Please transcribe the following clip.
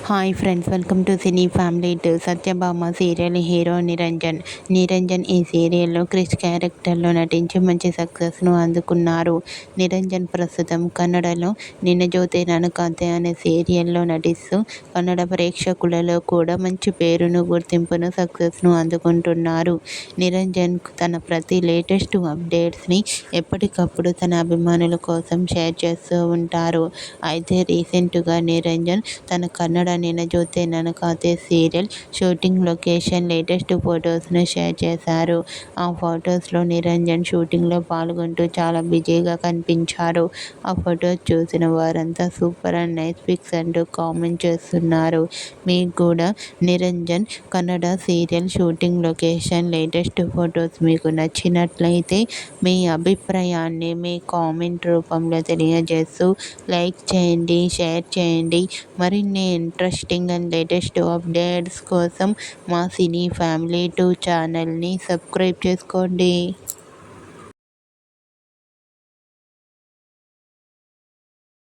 Hi friends, welcome to cine family to Satyabhama serial hero Niranjan. Niranjan ఈ సీరియల్లో క్రిష్ క్యారెక్టర్లో నటించి మంచి సక్సెస్ను అందుకున్నారు. నిరంజన్ ప్రస్తుతం కన్నడలో నిన్న జ్యోతి ననకాంతే అనే సీరియల్లో నటిస్తూ కన్నడ ప్రేక్షకులలో కూడా మంచి పేరును, గుర్తింపును, సక్సెస్ను అందుకుంటున్నారు. నిరంజన్ తన ప్రతి లేటెస్ట్ అప్డేట్స్ని ఎప్పటికప్పుడు తన అభిమానుల కోసం షేర్ చేస్తూ ఉంటారు. అయితే రీసెంట్గా నిరంజన్ తన కన్నడ నిన్న జ్యోతి ననకాంతే సీరియల్ షూటింగ్ లొకేషన్ లేటెస్ట్ ఫొటోస్ను షేర్ చేశారు. ఆ ఫొటోస్లో నిరంజన్ షూటింగ్లో పాల్గొంటూ చాలా బిజీగా కనిపించారు. ఆ ఫొటోస్ చూసిన వారంతా సూపర్ అండ్ నైస్ పిక్స్ అంటూ కామెంట్ చేస్తున్నారు. మీకు కూడా Niranjan Kannada serial shooting location latest photos మీకు నచ్చినట్లయితే మీ అభిప్రాయాన్ని మీ కామెంట్ రూపంలో తెలియజేస్తూ లైక్ చేయండి, షేర్ చేయండి. మరిన్ని ఇంట్రెస్టింగ్ అండ్ లేటెస్ట్ అప్డేట్స్ కోసం మా సినీ ఫ్యామిలీ 2 ఛానల్ని సబ్స్క్రైబ్ చేసుకోండి.